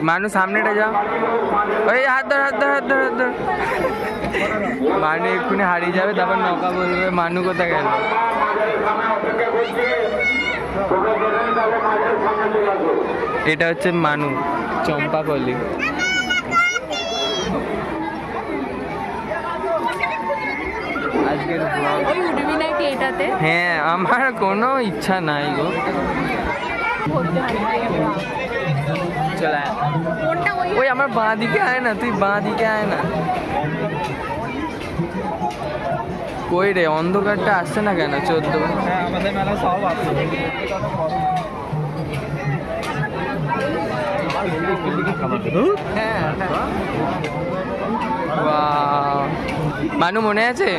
মানু সামনেটা যা, ওই হাত ধর হাত ধর হাত ধর হাত ধর। মানু এক্ষুনি হারিয়ে যাবে, তারপর নৌকা বলবে মানু কোথায় গেল। এটা হচ্ছে মানু চম্পাকলি। আজকের হ্যাঁ, আমার কোনো ইচ্ছা নাই গো। চলে ওই আমার বাঁ দিকে আয় না, তুই বাঁ দিকে আয় না। কই রে, অন্ধকারটা আসছে না কেন? 14 আমাদের মেলা সব আছে। হ্যাঁ, মানু মনে আছে?